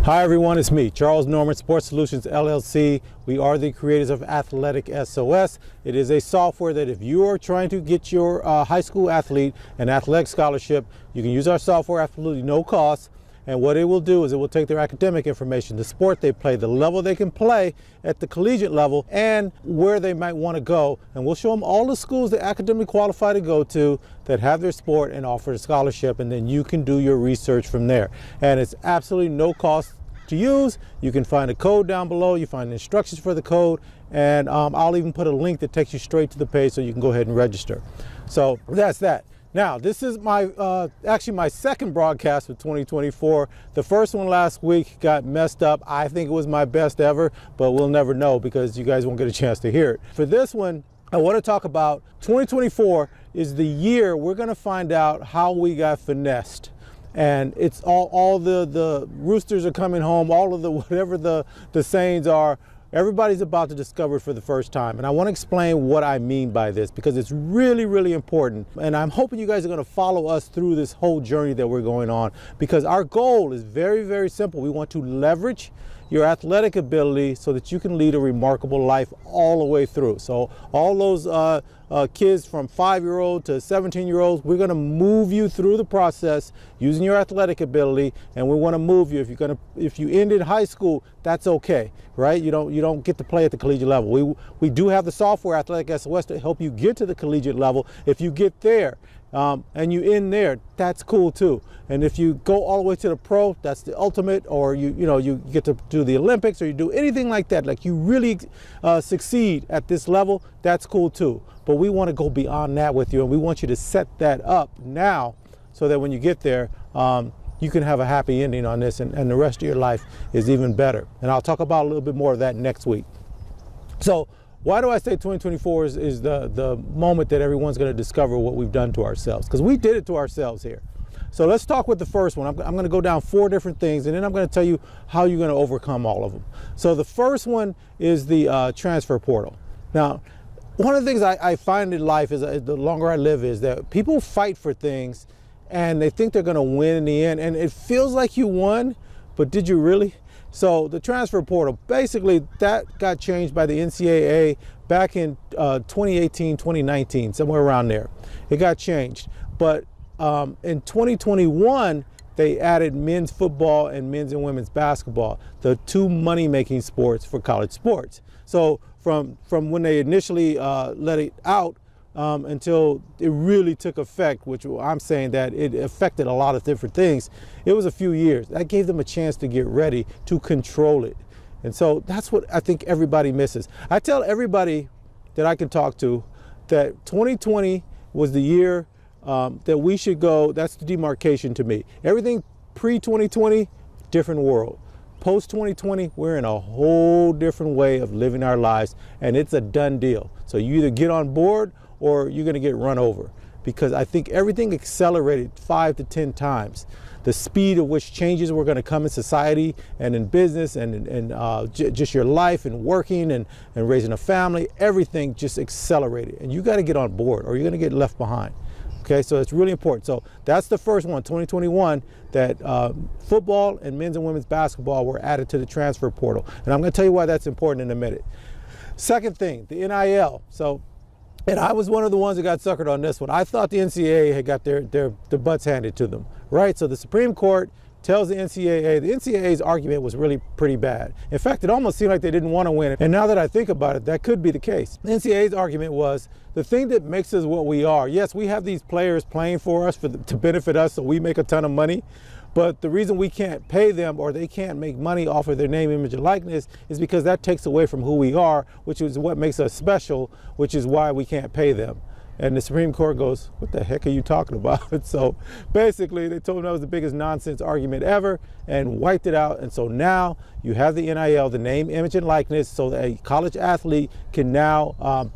Hi everyone, it's me, Charles Norman, Sports Solutions LLC. We are the creators of AthleticSOS. It is a software that if you are trying to get your high school athlete an athletic scholarship, you can use our software absolutely no cost. And what it will do is it will take their academic information, the sport they play, the level they can play at the collegiate level, and where they might want to go. And we'll show them all the schools they academically qualify to go to that have their sport and offer a scholarship, and then you can do your research from there. And it's absolutely no cost to use. You can find a code down below, you find instructions for the code, and I'll even put a link that takes you straight to the page so you can go ahead and register. So that's that. Now, this is my actually my second broadcast for 2024. The first one last week got messed up. I think it was my best ever, but we'll never know because you guys won't get a chance to hear it. For this one, I want to talk about 2024 is the year we're going to find out how we got finessed. And it's all the roosters are coming home, all of the whatever the sayings are. Everybody's about to discover it for the first time. And I want to explain what I mean by this because it's really, really important. And I'm hoping you guys are going to follow us through this whole journey that we're going on, because our goal is very, very simple. We want to leverage your athletic ability so that you can lead a remarkable life all the way through. So all those kids from 5-year-old to 17-year-olds, we're going to move you through the process using your athletic ability, and we want to move you. If you ended high school, that's okay, right? You don't get to play at the collegiate level. We do have the software AthleticSOS to help you get to the collegiate level. If you get there and you end there, that's cool too. And if you go all the way to the pro, that's the ultimate. Or you get to do the Olympics, or you do anything like that, like you really succeed at this level, that's cool too. But we want to go beyond that with you, and we want you to set that up now so that when you get there, you can have a happy ending on this, and the rest of your life is even better. And I'll talk about a little bit more of that next week. So why do I say 2024 is the moment that everyone's going to discover what we've done to ourselves? Because we did it to ourselves here. So let's talk with the first one. I'm going to go down 4 different things, and then I'm going to tell you how you're going to overcome all of them. So the first one is the transfer portal. Now, one of the things I find in life is the longer I live is that people fight for things and they think they're going to win in the end, and it feels like you won, but did you really? So the transfer portal, basically that got changed by the NCAA back in 2018, 2019, somewhere around there. It got changed. But in 2021, they added men's football and men's and women's basketball, the 2 money-making sports for college sports. So from when they initially let it out until it really took effect, which I'm saying that it affected a lot of different things, it was a few years. That gave them a chance to get ready to control it. And so that's what I think everybody misses. I tell everybody that I can talk to that 2020 was the year that we should go. That's the demarcation to me. Everything pre-2020, different world. Post-2020, we're in a whole different way of living our lives, and it's a done deal. So you either get on board or you're going to get run over, because I think everything accelerated 5 to 10 times. The speed at which changes were going to come in society and in business and just your life and working and raising a family, everything just accelerated. And you got to get on board or you're going to get left behind. Okay, so it's really important. So that's the first one, 2021, that football and men's and women's basketball were added to the transfer portal. And I'm going to tell you why that's important in a minute. Second thing, the NIL. And I was one of the ones that got suckered on this one. I thought the NCAA had got their butts handed to them, right? So the Supreme Court tells the NCAA's argument was really pretty bad. In fact, it almost seemed like they didn't want to win it. And now that I think about it, that could be the case. The NCAA's argument was the thing that makes us what we are. Yes, we have these players playing for us to benefit us, so we make a ton of money. But the reason we can't pay them or they can't make money off of their name, image, and likeness is because that takes away from who we are, which is what makes us special, which is why we can't pay them. And the Supreme Court goes, what the heck are you talking about? So basically they told them that was the biggest nonsense argument ever and wiped it out. And so now you have the NIL, the name, image, and likeness, so that a college athlete can now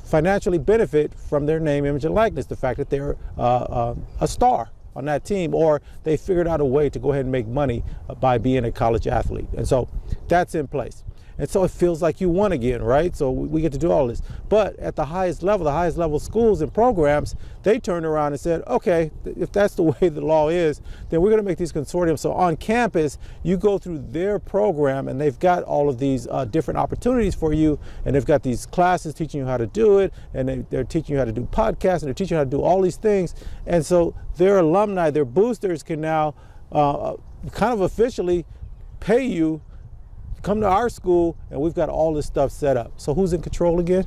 financially benefit from their name, image, and likeness, the fact that they're a star on that team, or they figured out a way to go ahead and make money by being a college athlete. And so that's in place. And so it feels like you won again, right? So we get to do all this. But at the highest level schools and programs, they turned around and said, okay, if that's the way the law is, then we're going to make these consortiums. So on campus, you go through their program, and they've got all of these different opportunities for you, and they've got these classes teaching you how to do it, and they're teaching you how to do podcasts, and they're teaching you how to do all these things. And so their alumni, their boosters can now kind of officially pay you, come to our school, and we've got all this stuff set up. So who's in control again?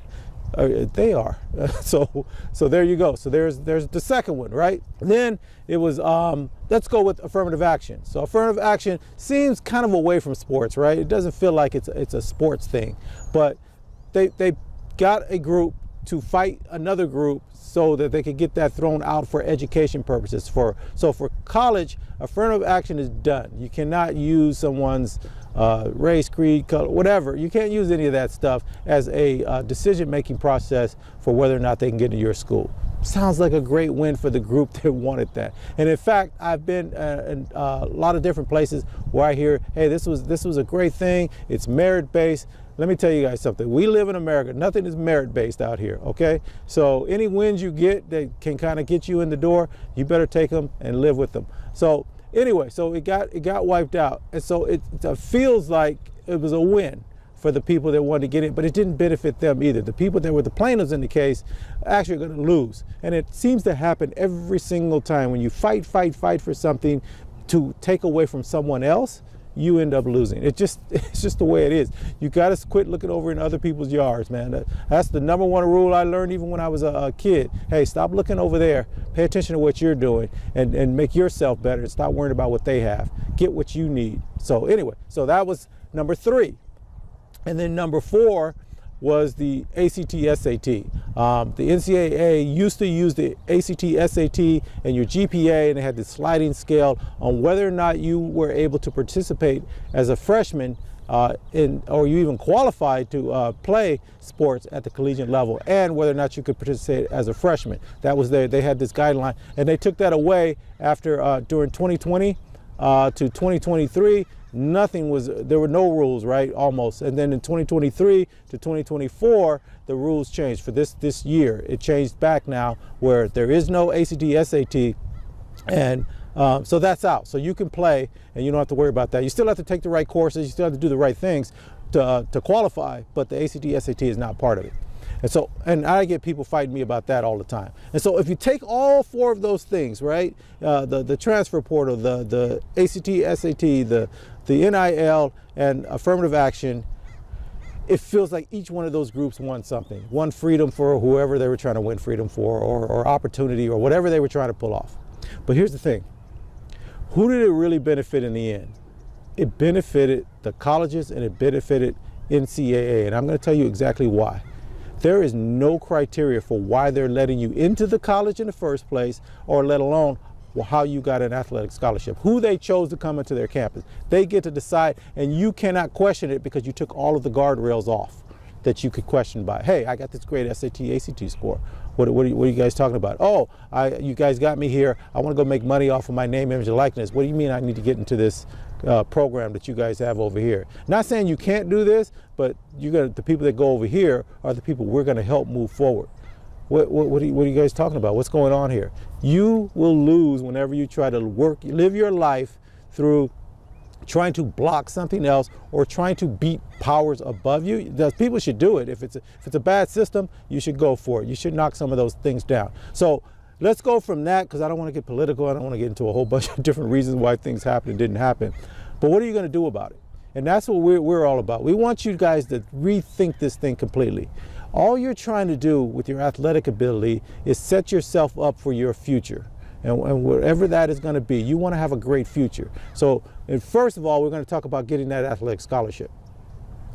They are. So there you go. So there's the second one, right? And then it was let's go with affirmative action. So affirmative action seems kind of away from sports, right? It doesn't feel like it's a sports thing, but they got a group to fight another group so that they could get that thrown out for education purposes. So for college, affirmative action is done. You cannot use someone's race, creed, color, whatever. You can't use any of that stuff as a decision-making process for whether or not they can get into your school. Sounds like a great win for the group that wanted that. And in fact, I've been in a lot of different places where I hear, hey, this was a great thing. It's merit-based. Let me tell you guys something. We live in America. Nothing is merit-based out here, okay? So any wins you get that can kind of get you in the door, you better take them and live with them. So anyway, so it got wiped out. And so it feels like it was a win for the people that wanted to get in, but it didn't benefit them either. The people that were the plaintiffs in the case actually are going to lose. And it seems to happen every single time. When you fight for something to take away from someone else, you end up losing. It's just the way it is. You got to quit looking over in other people's yards, man. That's the number one rule I learned even when I was a kid. Hey, stop looking over there. Pay attention to what you're doing and make yourself better. Stop worrying about what they have. Get what you need. So anyway, so that was number 3. And then number 4 was the ACT SAT. The NCAA used to use the ACT SAT and your GPA, and they had this sliding scale on whether or not you were able to participate as a freshman or you even qualified to play sports at the collegiate level, and whether or not you could participate as a freshman. That was they had this guideline, and they took that away after during 2020 to 2023. There were no rules, right? Almost. And then in 2023 to 2024, the rules changed for this year. It changed back now where there is no ACT SAT, and so that's out. So you can play and you don't have to worry about that. You still have to take the right courses, you still have to do the right things to qualify, but the ACT SAT is not part of it. And I get people fighting me about that all the time. And so if you take all 4 of those things, right, the transfer portal, the ACT SAT, the NIL, and affirmative action, it feels like each one of those groups won something. Won freedom for whoever they were trying to win freedom for, or opportunity, or whatever they were trying to pull off. But here's the thing. Who did it really benefit in the end? It benefited the colleges, and it benefited NCAA, and I'm going to tell you exactly why. There is no criteria for why they're letting you into the college in the first place, or let alone how you got an athletic scholarship, who they chose to come into their campus. They get to decide, and you cannot question it because you took all of the guardrails off that you could question by. Hey, I got this great SAT, ACT score. What are you guys talking about? Oh, you guys got me here. I want to go make money off of my name, image, and likeness. What do you mean I need to get into this program that you guys have over here? Not saying you can't do this, but the people that go over here are the people we're going to help move forward. What are you guys talking about? What's going on here? You will lose whenever you try to live your life through trying to block something else or trying to beat powers above you. People should do it. If it's a bad system, you should go for it. You should knock some of those things down. So let's go from that, because I don't want to get political. I don't want to get into a whole bunch of different reasons why things happened and didn't happen. But what are you going to do about it? And that's what we're all about. We want you guys to rethink this thing completely. All you're trying to do with your athletic ability is set yourself up for your future. And whatever that is going to be, you want to have a great future. So, and first of all, we're going to talk about getting that athletic scholarship.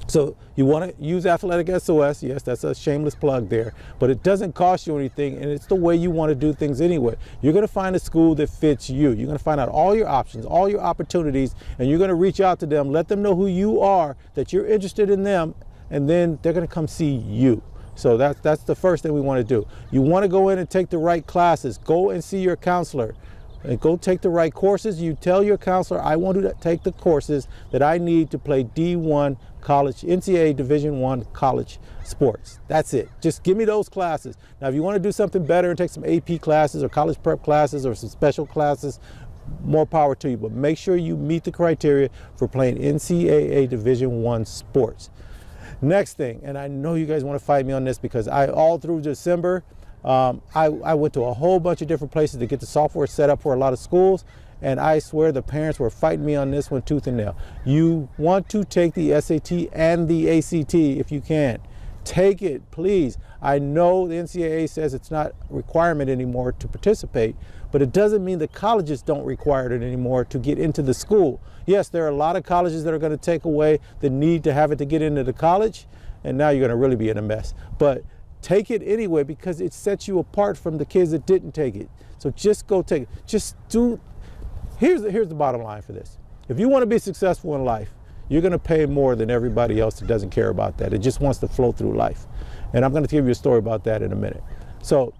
So you want to use AthleticSOS. Yes, that's a shameless plug there, but it doesn't cost you anything, and it's the way you want to do things anyway. You're going to find a school that fits you. You're going to find out all your options, all your opportunities, and you're going to reach out to them, let them know who you are, that you're interested in them, and then they're going to come see you. So that's the first thing we want to do. You want to go in and take the right classes. Go and see your counselor. and go take the right courses. You tell your counselor, I want to take the courses that I need to play D1 college, NCAA Division I college sports. That's it. Just give me those classes. Now, if you want to do something better and take some AP classes or college prep classes or some special classes, more power to you. But make sure you meet the criteria for playing NCAA Division I sports. Next thing, and I know you guys want to fight me on this because all through December, I went to a whole bunch of different places to get the software set up for a lot of schools, and I swear the parents were fighting me on this one tooth and nail. You want to take the SAT and the ACT if you can. Take it, please. I know the NCAA says it's not a requirement anymore to participate, but it doesn't mean the colleges don't require it anymore to get into the school. Yes, there are a lot of colleges that are going to take away the need to have it to get into the college, and now you're going to really be in a mess. But take it anyway because it sets you apart from the kids that didn't take it. So just go take it. Just do. Here's the bottom line for this. If you want to be successful in life, you're going to pay more than everybody else that doesn't care about that. It just wants to flow through life. And I'm going to give you a story about that in a minute. So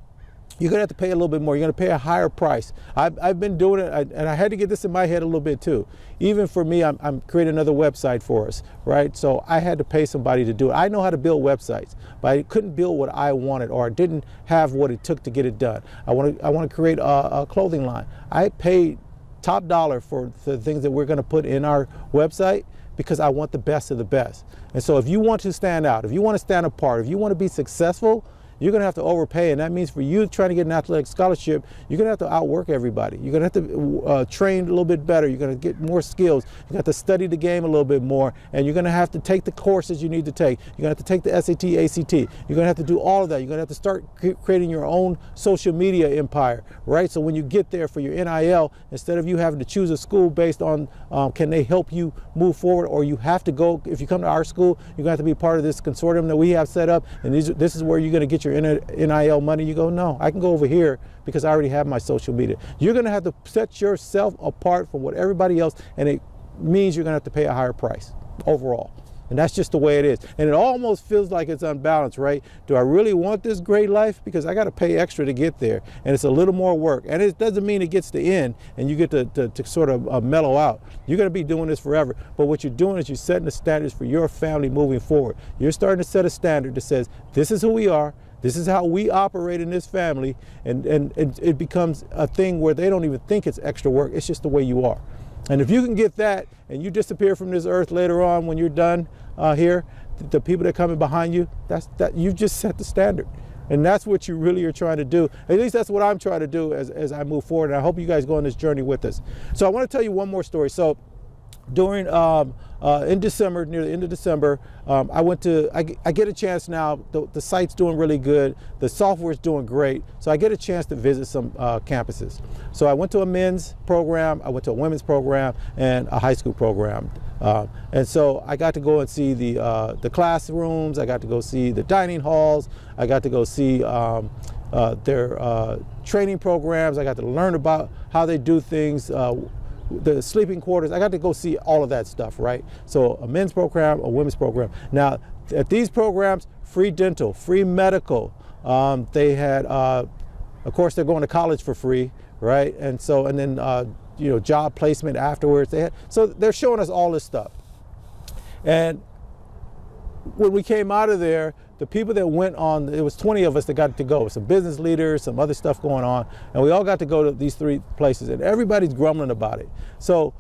you're going to have to pay a little bit more. You're going to pay a higher price. I've been doing it, and I had to get this in my head a little bit too. Even for me, I'm creating another website for us, right? So I had to pay somebody to do it. I know how to build websites, but I couldn't build what I wanted, or I didn't have what it took to get it done. I want to create a clothing line. I paid top dollar for the things that we're going to put in our website because I want the best of the best. And so if you want to stand out, if you want to stand apart, if you want to be successful, you're going to have to overpay, and that means for you trying to get an athletic scholarship, you're going to have to outwork everybody. You're going to have to train a little bit better. You're going to get more skills. You have to study the game a little bit more, and you're going to have to take the courses you need to take. You're going to have to take the SAT, ACT. You're going to have to do all of that. You're going to have to start creating your own social media empire, right? So when you get there for your NIL, instead of you having to choose a school based on can they help you move forward, or you have to go, if you come to our school, you're going to have to be part of this consortium that we have set up, and this is where you're going to get your NIL money. You go, no, I can go over here because I already have my social media. You're going to have to set yourself apart from what everybody else, and it means you're going to have to pay a higher price overall. And that's just the way it is. And it almost feels like it's unbalanced, right? Do I really want this great life? Because I got to pay extra to get there. And it's a little more work. And it doesn't mean it gets to end and you get to sort of mellow out. You're going to be doing this forever. But what you're doing is you're setting the standards for your family moving forward. You're starting to set a standard that says, this is who we are. This is how we operate in this family. And it becomes a thing where they don't even think it's extra work. It's just the way you are. And if you can get that and you disappear from this earth later on when you're done here, the people that are coming behind you, you've just set the standard. And that's what you really are trying to do. At least that's what I'm trying to do as I move forward. And I hope you guys go on this journey with us. So I want to tell you one more story. So during in December, near the end of December, I get a chance now. The site's doing really good. The software's doing great. So I get a chance to visit some campuses. So I went to a men's program, I went to a women's program, and a high school program. And so I got to go and see the classrooms. I got to go see the dining halls. I got to go see their training programs. I got to learn about how they do things. The sleeping quarters, I got to go see all of that stuff, right? So a men's program, a women's program. Now, at these programs, free dental, free medical. They had, of course, they're going to college for free, right? And then, job placement afterwards. So they're showing us all this stuff. And when we came out of there, the people that went on, it was 20 of us that got to go, some business leaders, some other stuff going on, and we all got to go to these 3 places, and everybody's grumbling about it. So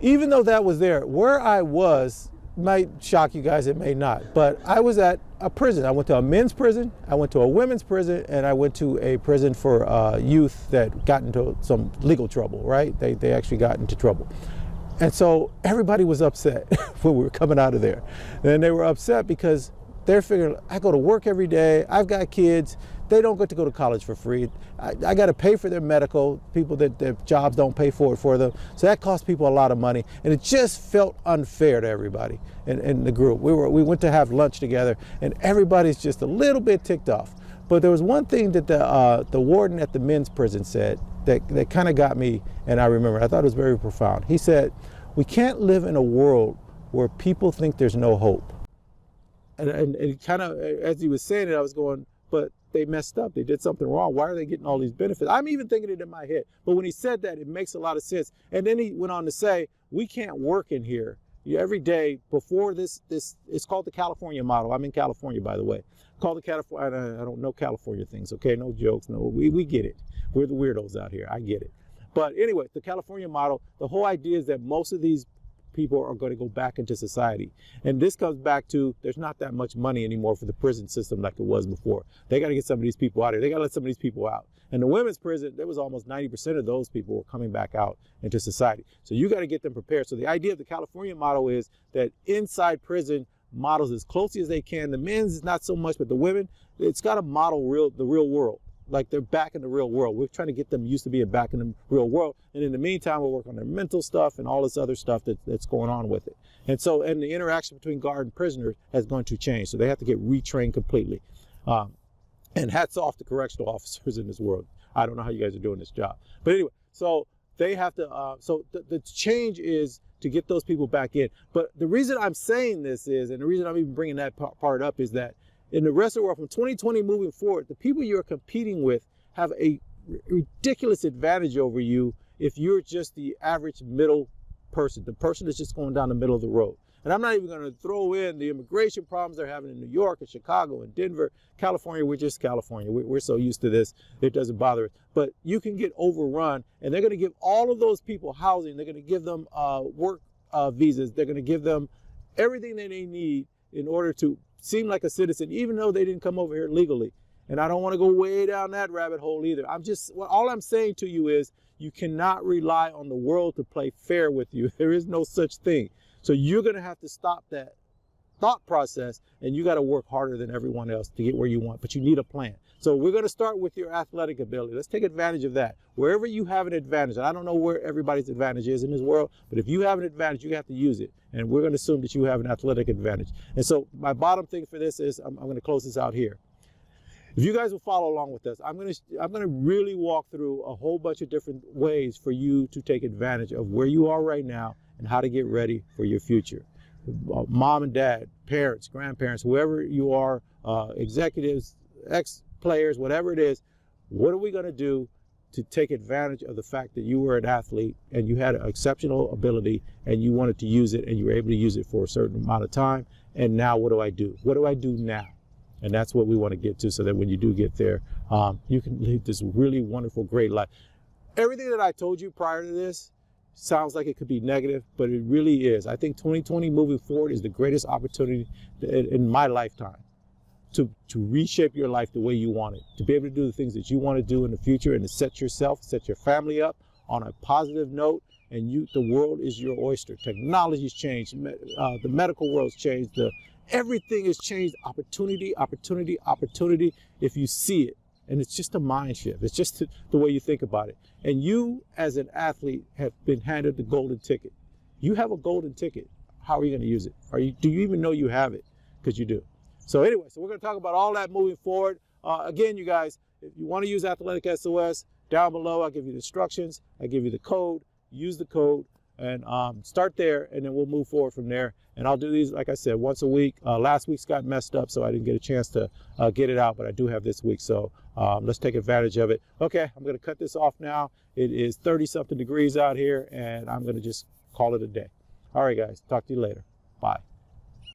even though that was there, where I was might shock you guys, it may not, but I was at a prison. I went to a men's prison, I went to a women's prison, and I went to a prison for youth that got into some legal trouble, right? They actually got into trouble. And so everybody was upset when we were coming out of there. And they were upset because they're figuring, I go to work every day, I've got kids, they don't get to go to college for free. I got to pay for their medical, people that their jobs don't pay for it for them. So that costs people a lot of money. And it just felt unfair to everybody in the group. We went to have lunch together, and everybody's just a little bit ticked off. But there was one thing that the warden at the men's prison said that kind of got me, and I remember, I thought it was very profound. He said, we can't live in a world where people think there's no hope. And kind of, as he was saying it, I was going, but they messed up. They did something wrong. Why are they getting all these benefits? I'm even thinking it in my head. But when he said that, it makes a lot of sense. And then he went on to say, we can't work in here every day before this, it's called the California model. I'm in California, by the way. Called the California, I don't know California things, okay? No jokes, no, we get it. We're the weirdos out here, I get it. But anyway, the California model, the whole idea is that most of these people are going to go back into society. And this comes back to, there's not that much money anymore for the prison system like it was before. They got to get some of these people out of here. They got to let some of these people out. And the women's prison, there was almost 90% of those people were coming back out into society. So you got to get them prepared. So the idea of the California model is that inside prison models as closely as they can. The men's is not so much, but the women, it's got to model the real world. Like they're back in the real world. We're trying to get them used to being back in the real world. And in the meantime, we'll work on their mental stuff and all this other stuff that's going on with it. And so, and the interaction between guard and prisoners is going to change. So they have to get retrained completely. And hats off to correctional officers in this world. I don't know how you guys are doing this job. But anyway, so they have to, so the change is to get those people back in. But the reason I'm saying this is, and the reason I'm even bringing that part up is that in the rest of the world, from 2020 moving forward, the people you're competing with have a ridiculous advantage over you if you're just the average middle person, the person that's just going down the middle of the road. And I'm not even going to throw in the immigration problems they're having in New York and Chicago and Denver. California, we're just California. We're so used to this, it doesn't bother us. But you can get overrun, and they're going to give all of those people housing. They're going to give them work visas. They're going to give them everything that they need in order to seem like a citizen, even though they didn't come over here legally. And I don't want to go way down that rabbit hole either. All I'm saying to you is you cannot rely on the world to play fair with you. There is no such thing. So you're going to have to stop that thought process, and you got to work harder than everyone else to get where you want, but you need a plan. So we're going to start with your athletic ability. Let's take advantage of that. Wherever you have an advantage, and I don't know where everybody's advantage is in this world, but if you have an advantage, you have to use it. And we're going to assume that you have an athletic advantage. And so my bottom thing for this is, I'm going to close this out here. If you guys will follow along with us, I'm going to really walk through a whole bunch of different ways for you to take advantage of where you are right now and how to get ready for your future. Mom and dad, parents, grandparents, whoever you are, executives, ex-players, whatever it is, what are we going to do to take advantage of the fact that you were an athlete and you had an exceptional ability and you wanted to use it and you were able to use it for a certain amount of time, and now what do I do? What do I do now? And that's what we want to get to, so that when you do get there, you can lead this really wonderful, great life. Everything that I told you prior to this sounds like it could be negative, but it really is. I think 2020 moving forward is the greatest opportunity in my lifetime to reshape your life the way you want it, to be able to do the things that you want to do in the future, and to set yourself, set your family up on a positive note. And the world is your oyster. Technology's changed, the medical world's changed, everything has changed. Opportunity, opportunity, opportunity, if you see it. And it's just a mind shift. It's just the way you think about it. And you, as an athlete, have been handed the golden ticket. You have a golden ticket. How are you going to use it? Do you even know you have it? Because you do. So anyway, so we're going to talk about all that moving forward. Again, you guys, if you want to use AthleticSOS, down below, I'll give you the instructions. I give you the code. Use the code and start there, and then we'll move forward from there. And I'll do these, like I said, once a week. Last week's got messed up, so I didn't get a chance to get it out, but I do have this week. So let's take advantage of it. Okay, I'm going to cut this off now. It is 30-something degrees out here, and I'm going to just call it a day. All right, guys, talk to you later. Bye.